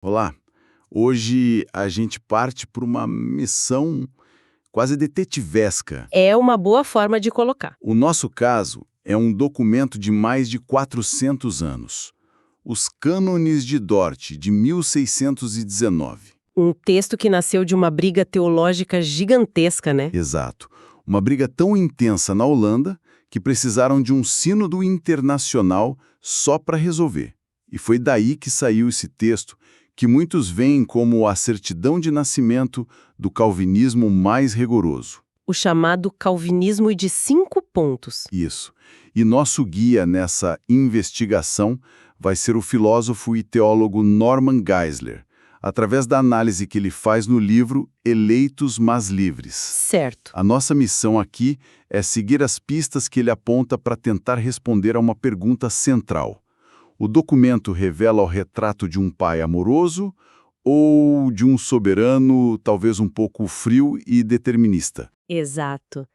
Olá, hoje a gente parte por uma missão quase detetivesca. É uma boa forma de colocar. O nosso caso é um documento de mais de 400 anos. Os Cânones de Dort, de 1619. Um texto que nasceu de uma briga teológica gigantesca, né? Exato. Uma briga tão intensa na Holanda que precisaram de um sínodo internacional só para resolver. E foi daí que saiu esse texto, que muitos veem como a certidão de nascimento do calvinismo mais rigoroso. O chamado calvinismo de 5 pontos. Isso. E nosso guia nessa investigação vai ser o filósofo e teólogo Norman Geisler, através da análise que ele faz no livro Eleitos Mas Livres. Certo. A nossa missão aqui é seguir as pistas que ele aponta para tentar responder a uma pergunta central. O documento revela o retrato de um pai amoroso ou de um soberano, talvez um pouco frio e determinista? Exato.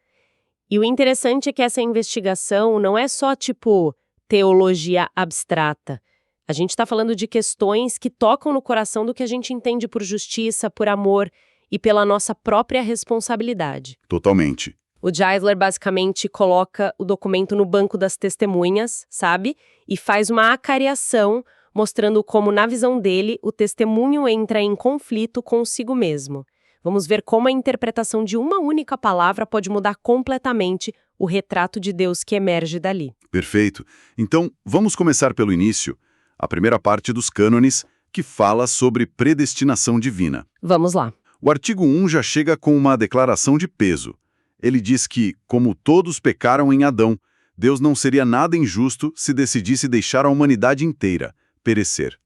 E o interessante é que essa investigação não é só tipo teologia abstrata. A gente está falando de questões que tocam no coração do que a gente entende por justiça, por amor e pela nossa própria responsabilidade. Totalmente. O Geisler basicamente coloca o documento no banco das testemunhas, sabe? E faz uma acariação, mostrando como, na visão dele, o testemunho entra em conflito consigo mesmo. Vamos ver como a interpretação de uma única palavra pode mudar completamente o retrato de Deus que emerge dali. Perfeito. Então, vamos começar pelo início, a primeira parte dos cânones, que fala sobre predestinação divina. Vamos lá. O artigo 1 já chega com uma declaração de peso. Ele diz que, como todos pecaram em Adão, Deus não seria nada injusto se decidisse deixar a humanidade inteira perecer.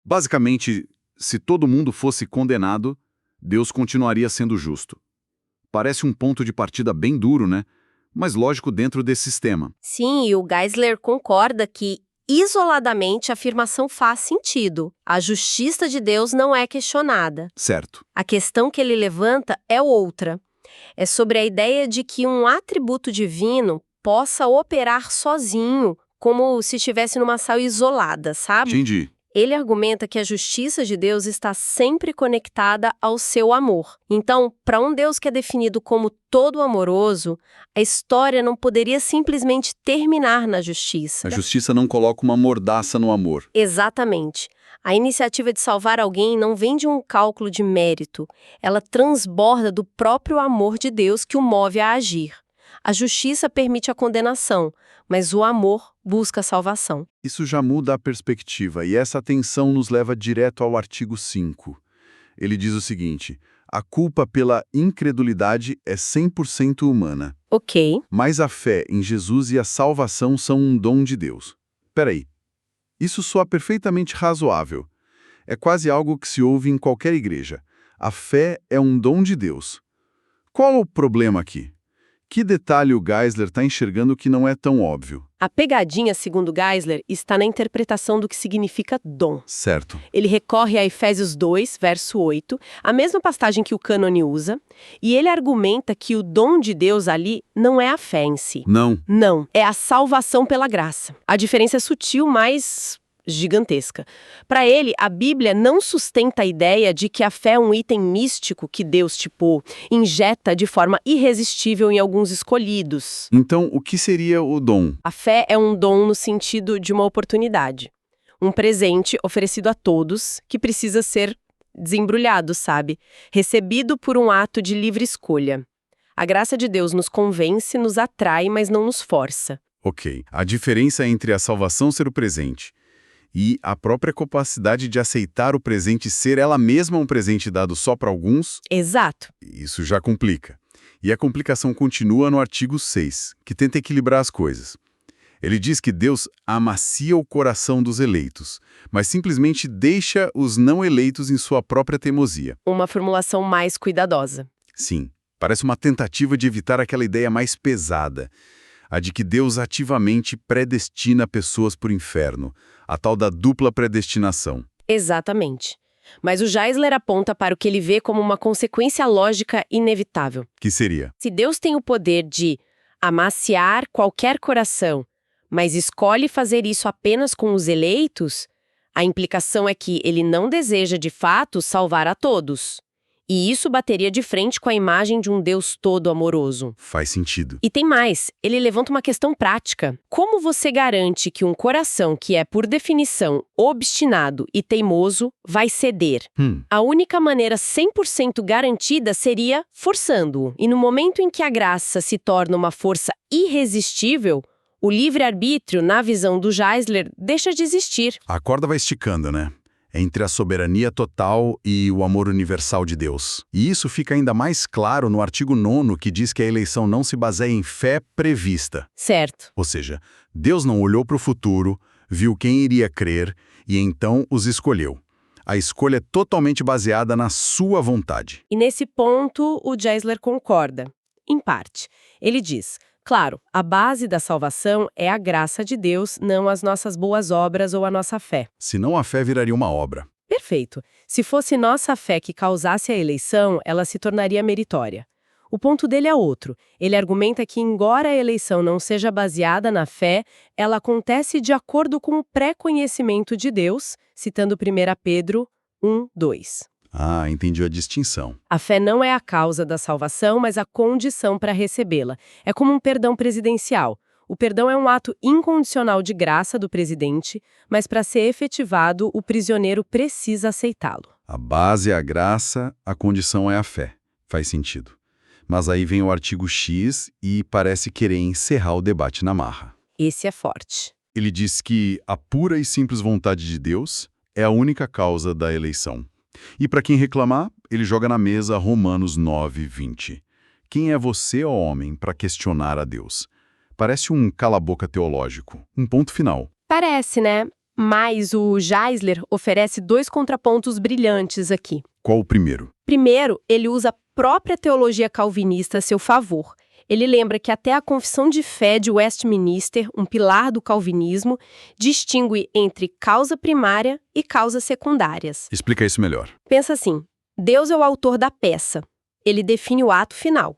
Basicamente, se todo mundo fosse condenado, Deus continuaria sendo justo. Parece um ponto de partida bem duro, né? Mas lógico dentro desse sistema. Sim, e o Geisler concorda que, isoladamente, a afirmação faz sentido. A justiça de Deus não é questionada. Certo. A questão que ele levanta é outra. É sobre a ideia de que um atributo divino possa operar sozinho, como se estivesse numa sala isolada, sabe? Entendi. Ele argumenta que a justiça de Deus está sempre conectada ao seu amor. Então, para um Deus que é definido como todo amoroso, a história não poderia simplesmente terminar na justiça. A justiça não coloca uma mordaça no amor. Exatamente. A iniciativa de salvar alguém não vem de um cálculo de mérito. Ela transborda do próprio amor de Deus que o move a agir. A justiça permite a condenação, mas o amor busca a salvação. Isso já muda a perspectiva, e essa tensão nos leva direto ao artigo 5. Ele diz o seguinte: a culpa pela incredulidade é 100% humana. Ok. Mas a fé em Jesus e a salvação são um dom de Deus. Peraí, isso soa perfeitamente razoável. É quase algo que se ouve em qualquer igreja. A fé é um dom de Deus. Qual o problema aqui? Que detalhe o Geisler está enxergando que não é tão óbvio? A pegadinha, segundo Geisler, está na interpretação do que significa dom. Certo. Ele recorre a Efésios 2, verso 8, a mesma passagem que o cânone usa, e ele argumenta que o dom de Deus ali não é a fé em si. Não. Não, é a salvação pela graça. A diferença é sutil, mas gigantesca. Para ele, a Bíblia não sustenta a ideia de que a fé é um item místico que Deus, injeta de forma irresistível em alguns escolhidos. Então, o que seria o dom? A fé é um dom no sentido de uma oportunidade. Um presente oferecido a todos que precisa ser desembrulhado, sabe? Recebido por um ato de livre escolha. A graça de Deus nos convence, nos atrai, mas não nos força. Ok. A diferença entre a salvação ser o presente e a própria capacidade de aceitar o presente ser ela mesma um presente dado só para alguns? Exato. Isso já complica. E a complicação continua no artigo 6, que tenta equilibrar as coisas. Ele diz que Deus amacia o coração dos eleitos, mas simplesmente deixa os não eleitos em sua própria teimosia. Uma formulação mais cuidadosa. Sim, parece uma tentativa de evitar aquela ideia mais pesada, a de que Deus ativamente predestina pessoas para o inferno, a tal da dupla predestinação. Exatamente. Mas o Geisler aponta para o que ele vê como uma consequência lógica inevitável. Que seria? Se Deus tem o poder de amaciar qualquer coração, mas escolhe fazer isso apenas com os eleitos, A implicação é que ele não deseja, de fato, salvar a todos. E isso bateria de frente com a imagem de um Deus todo amoroso. Faz sentido. E tem mais, ele levanta uma questão prática. Como você garante que um coração que é, por definição, obstinado e teimoso, vai ceder? A única maneira 100% garantida seria forçando-o. E no momento em que a graça se torna uma força irresistível, o livre-arbítrio, na visão do Geisler, deixa de existir. A corda vai esticando, né? Entre a soberania total e o amor universal de Deus. E isso fica ainda mais claro no artigo 9º, que diz que a eleição não se baseia em fé prevista. Certo. Ou seja, Deus não olhou para o futuro, viu quem iria crer e então os escolheu. A escolha é totalmente baseada na sua vontade. E nesse ponto, o Geisler concorda. Em parte. Ele diz, claro, a base da salvação é a graça de Deus, não as nossas boas obras ou a nossa fé. Senão a fé viraria uma obra. Perfeito. Se fosse nossa fé que causasse a eleição, ela se tornaria meritória. O ponto dele é outro. Ele argumenta que, embora a eleição não seja baseada na fé, ela acontece de acordo com o pré-conhecimento de Deus, citando 1 Pedro 1:2. Ah, entendi a distinção. A fé não é a causa da salvação, mas a condição para recebê-la. É como um perdão presidencial. O perdão é um ato incondicional de graça do presidente, mas para ser efetivado, o prisioneiro precisa aceitá-lo. A base é a graça, a condição é a fé. Faz sentido. Mas aí vem o artigo X e parece querer encerrar o debate na marra. Esse é forte. Ele diz que a pura e simples vontade de Deus é a única causa da eleição. E para quem reclamar, ele joga na mesa Romanos 9:20. Quem é você, ó homem, para questionar a Deus? Parece um cala-boca teológico. Um ponto final. Parece, né? Mas o Geisler oferece 2 contrapontos brilhantes aqui. Qual o primeiro? Primeiro, ele usa a própria teologia calvinista a seu favor. Ele lembra que até a Confissão de Fé de Westminster, um pilar do calvinismo, distingue entre causa primária e causas secundárias. Explica isso melhor. Pensa assim, Deus é o autor da peça. Ele define o ato final.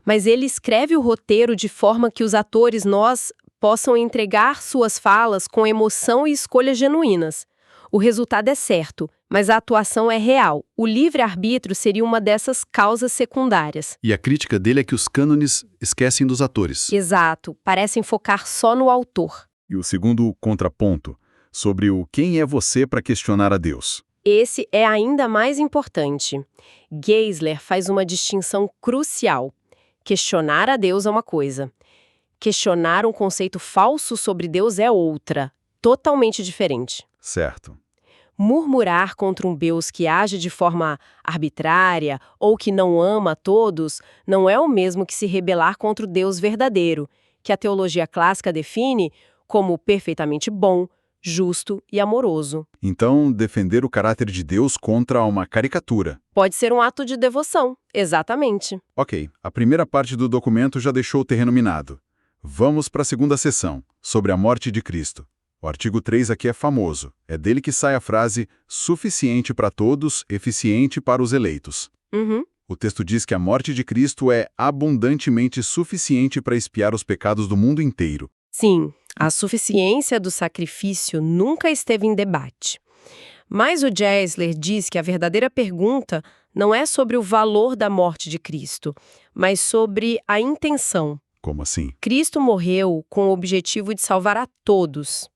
Mas ele escreve o roteiro de forma que os atores, nós, possam entregar suas falas com emoção e escolhas genuínas. O resultado é certo, mas a atuação é real. O livre-arbítrio seria uma dessas causas secundárias. E a crítica dele é que os cânones esquecem dos atores. Exato, parecem focar só no autor. E o segundo contraponto, sobre o quem é você para questionar a Deus. Esse é ainda mais importante. Geisler faz uma distinção crucial. Questionar a Deus é uma coisa. Questionar um conceito falso sobre Deus é outra, totalmente diferente. Certo. Murmurar contra um Deus que age de forma arbitrária ou que não ama a todos não é o mesmo que se rebelar contra o Deus verdadeiro, que a teologia clássica define como perfeitamente bom, justo e amoroso. Então, defender o caráter de Deus contra uma caricatura. Pode ser um ato de devoção, exatamente. Ok, a primeira parte do documento já deixou o terreno minado. Vamos para a segunda seção, sobre a morte de Cristo. O artigo 3 aqui é famoso. É dele que sai a frase suficiente para todos, eficiente para os eleitos. O texto diz que a morte de Cristo é abundantemente suficiente para expiar os pecados do mundo inteiro. Sim, a suficiência do sacrifício nunca esteve em debate. Mas o Geisler diz que a verdadeira pergunta não é sobre o valor da morte de Cristo, mas sobre a intenção. Como assim? Cristo morreu com o objetivo de salvar a todos.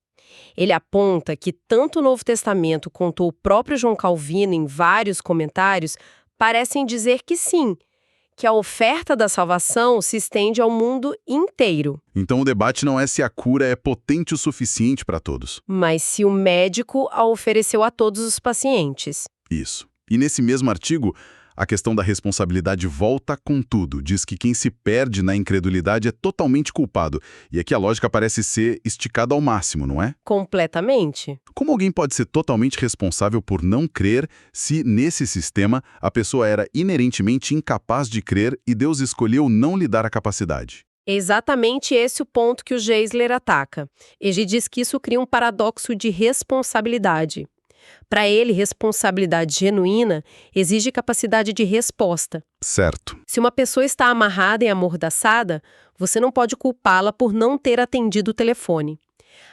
Ele aponta que tanto o Novo Testamento quanto o próprio João Calvino, em vários comentários, parecem dizer que sim, que a oferta da salvação se estende ao mundo inteiro. Então o debate não é se a cura é potente o suficiente para todos. Mas se o médico a ofereceu a todos os pacientes. Isso. E nesse mesmo artigo, a questão da responsabilidade volta com tudo. Diz que quem se perde na incredulidade é totalmente culpado. E aqui a lógica parece ser esticada ao máximo, não é? Completamente. Como alguém pode ser totalmente responsável por não crer se, nesse sistema, a pessoa era inerentemente incapaz de crer e Deus escolheu não lhe dar a capacidade? É exatamente esse o ponto que o Geisler ataca. Ele diz que isso cria um paradoxo de responsabilidade. Para ele, responsabilidade genuína exige capacidade de resposta. Certo. Se uma pessoa está amarrada e amordaçada, você não pode culpá-la por não ter atendido o telefone.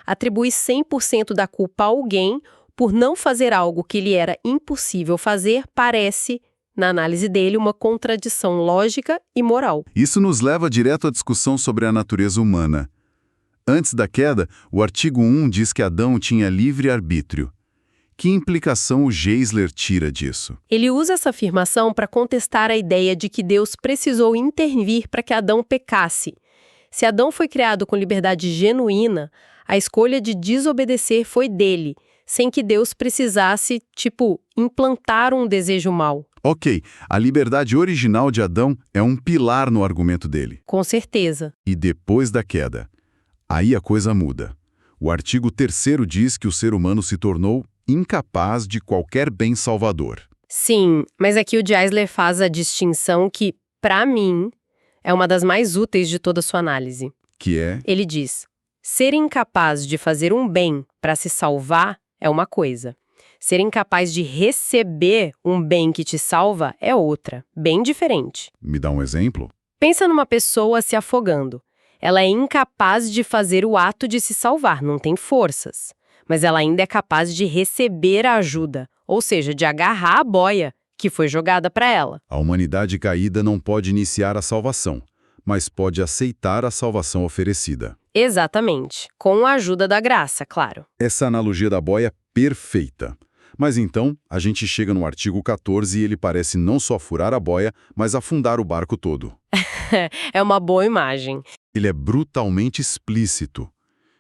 Atribui 100% da culpa a alguém por não fazer algo que lhe era impossível fazer, parece, na análise dele, uma contradição lógica e moral. Isso nos leva direto à discussão sobre a natureza humana. Antes da queda, o artigo 1 diz que Adão tinha livre arbítrio. Que implicação o Geisler tira disso? Ele usa essa afirmação para contestar a ideia de que Deus precisou intervir para que Adão pecasse. Se Adão foi criado com liberdade genuína, a escolha de desobedecer foi dele, sem que Deus precisasse, implantar um desejo mau. Ok, a liberdade original de Adão é um pilar no argumento dele. Com certeza. E depois da queda? Aí a coisa muda. O artigo 3º diz que o ser humano se tornou incapaz de qualquer bem salvador. Sim, mas aqui o Geisler faz a distinção que, para mim, é uma das mais úteis de toda a sua análise. Que é? Ele diz: ser incapaz de fazer um bem para se salvar é uma coisa. Ser incapaz de receber um bem que te salva é outra, bem diferente. Me dá um exemplo? Pensa numa pessoa se afogando. Ela é incapaz de fazer o ato de se salvar, não tem forças. Mas ela ainda é capaz de receber a ajuda, ou seja, de agarrar a boia que foi jogada para ela. A humanidade caída não pode iniciar a salvação, mas pode aceitar a salvação oferecida. Exatamente, com a ajuda da graça, claro. Essa analogia da boia é perfeita. Mas então, a gente chega no artigo 14 e ele parece não só furar a boia, mas afundar o barco todo. É uma boa imagem. Ele é brutalmente explícito.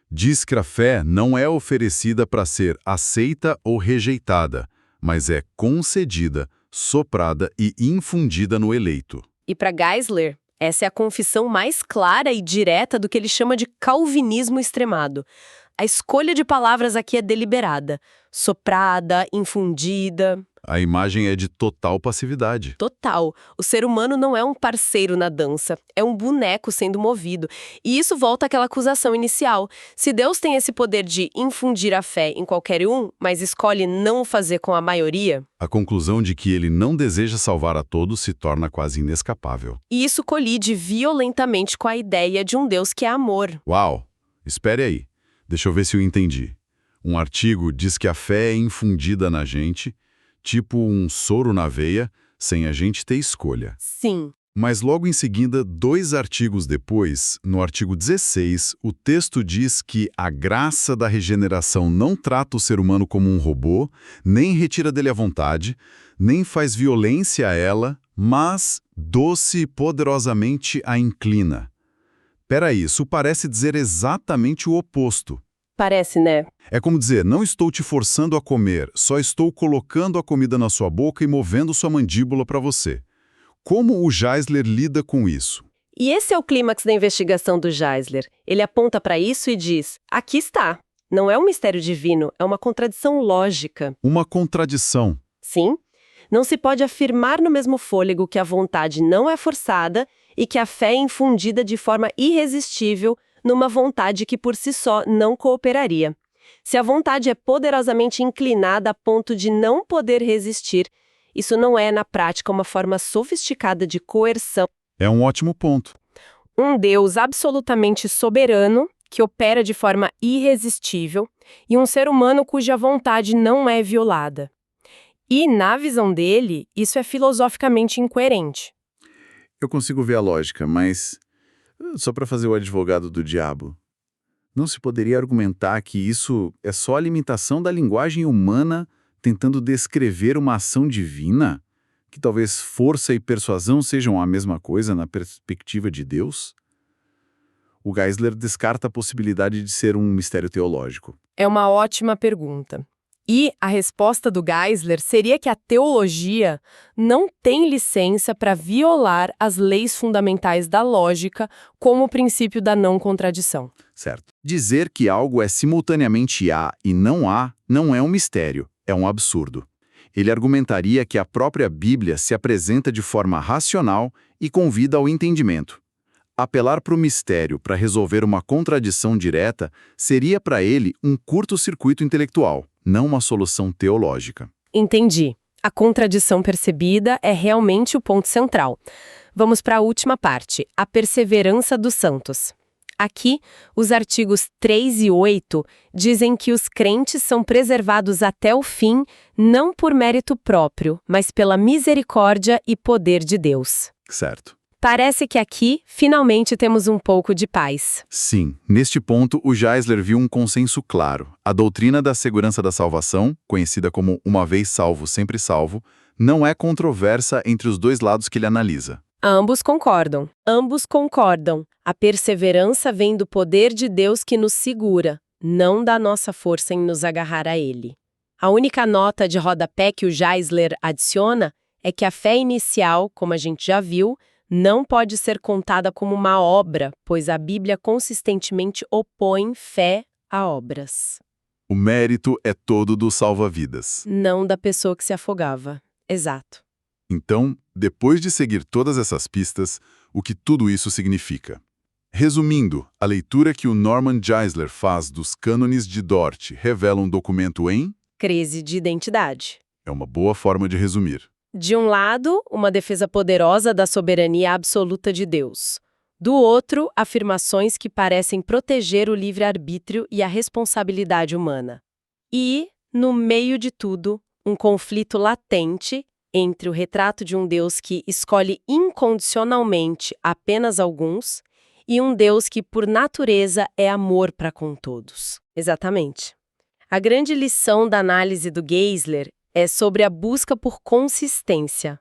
Diz que a fé não é oferecida para ser aceita ou rejeitada, mas é concedida, soprada e infundida no eleito. E para Geisler, essa é a confissão mais clara e direta do que ele chama de calvinismo extremado. A escolha de palavras aqui é deliberada, soprada, infundida. A imagem é de total passividade. Total. O ser humano não é um parceiro na dança, é um boneco sendo movido. E isso volta àquela acusação inicial. Se Deus tem esse poder de infundir a fé em qualquer um, mas escolhe não o fazer com a maioria... A conclusão de que ele não deseja salvar a todos se torna quase inescapável. E isso colide violentamente com a ideia de um Deus que é amor. Uau! Espere aí. Deixa eu ver se eu entendi. Um artigo diz que a fé é infundida na gente, tipo um soro na veia, sem a gente ter escolha. Sim. Mas logo em seguida, 2 artigos depois, no artigo 16, o texto diz que a graça da regeneração não trata o ser humano como um robô, nem retira dele a vontade, nem faz violência a ela, mas doce e poderosamente a inclina. Peraí, isso parece dizer exatamente o oposto. Parece, né? É como dizer, não estou te forçando a comer, só estou colocando a comida na sua boca e movendo sua mandíbula para você. Como o Geisler lida com isso? E esse é o clímax da investigação do Geisler. Ele aponta para isso e diz: aqui está. Não é um mistério divino, é uma contradição lógica. Uma contradição. Sim. Não se pode afirmar no mesmo fôlego que a vontade não é forçada e que a fé é infundida de forma irresistível numa vontade que por si só não cooperaria. Se a vontade é poderosamente inclinada a ponto de não poder resistir, isso não é, na prática, uma forma sofisticada de coerção. É um ótimo ponto. Um Deus absolutamente soberano, que opera de forma irresistível, e um ser humano cuja vontade não é violada. E, na visão dele, isso é filosoficamente incoerente. Eu consigo ver a lógica, mas, só para fazer o advogado do diabo, não se poderia argumentar que isso é só a limitação da linguagem humana tentando descrever uma ação divina? Que talvez força e persuasão sejam a mesma coisa na perspectiva de Deus? O Geisler descarta a possibilidade de ser um mistério teológico. É uma ótima pergunta. E a resposta do Geisler seria que a teologia não tem licença para violar as leis fundamentais da lógica, como o princípio da não contradição. Certo. Dizer que algo é simultaneamente A e não A não é um mistério, é um absurdo. Ele argumentaria que a própria Bíblia se apresenta de forma racional e convida ao entendimento. Apelar para o mistério para resolver uma contradição direta seria para ele um curto-circuito intelectual, não uma solução teológica. Entendi. A contradição percebida é realmente o ponto central. Vamos para a última parte, a perseverança dos santos. Aqui, os artigos 3 e 8 dizem que os crentes são preservados até o fim, não por mérito próprio, mas pela misericórdia e poder de Deus. Certo. Parece que aqui, finalmente, temos um pouco de paz. Sim, neste ponto, o Geisler viu um consenso claro. A doutrina da segurança da salvação, conhecida como uma vez salvo, sempre salvo, não é controversa entre os dois lados que ele analisa. Ambos concordam. Ambos concordam. A perseverança vem do poder de Deus que nos segura, não da nossa força em nos agarrar a Ele. A única nota de rodapé que o Geisler adiciona é que a fé inicial, como a gente já viu, não pode ser contada como uma obra, pois a Bíblia consistentemente opõe fé a obras. O mérito é todo do salva-vidas. Não da pessoa que se afogava. Exato. Então, depois de seguir todas essas pistas, o que tudo isso significa? Resumindo, a leitura que o Norman Geisler faz dos cânones de Dort revela um documento em... Crise de identidade. É uma boa forma de resumir. De um lado, uma defesa poderosa da soberania absoluta de Deus. Do outro, afirmações que parecem proteger o livre-arbítrio e a responsabilidade humana. E, no meio de tudo, um conflito latente entre o retrato de um Deus que escolhe incondicionalmente apenas alguns e um Deus que, por natureza, é amor para com todos. Exatamente. A grande lição da análise do Geisler é sobre a busca por consistência.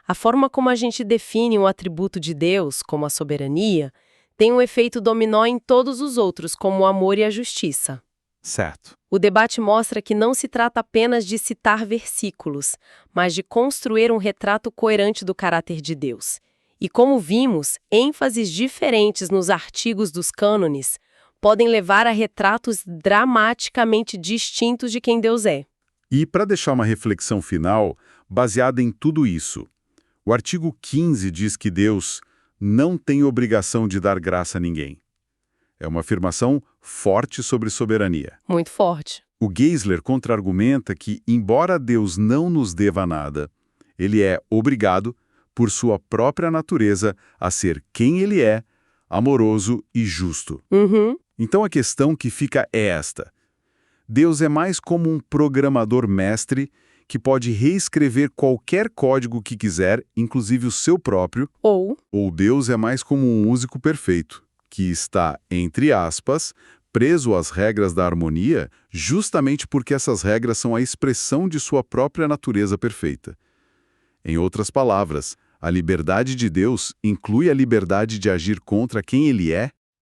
A forma como a gente define um atributo de Deus, como a soberania, tem um efeito dominó em todos os outros, como o amor e a justiça. Certo. O debate mostra que não se trata apenas de citar versículos, mas de construir um retrato coerente do caráter de Deus. E como vimos, ênfases diferentes nos artigos dos cânones podem levar a retratos dramaticamente distintos de quem Deus é. E para deixar uma reflexão final, baseada em tudo isso, o artigo 15 diz que Deus não tem obrigação de dar graça a ninguém. É uma afirmação forte sobre soberania. Muito forte. O Geisler contra-argumenta que, embora Deus não nos deva nada, ele é obrigado, por sua própria natureza, a ser quem ele é, amoroso e justo. Então a questão que fica é esta. Deus é mais como um programador mestre que pode reescrever qualquer código que quiser, inclusive o seu próprio, Ou Deus é mais como um músico perfeito, que está, entre aspas, preso às regras da harmonia, justamente porque essas regras são a expressão de sua própria natureza perfeita. Em outras palavras, a liberdade de Deus inclui a liberdade de agir contra quem ele é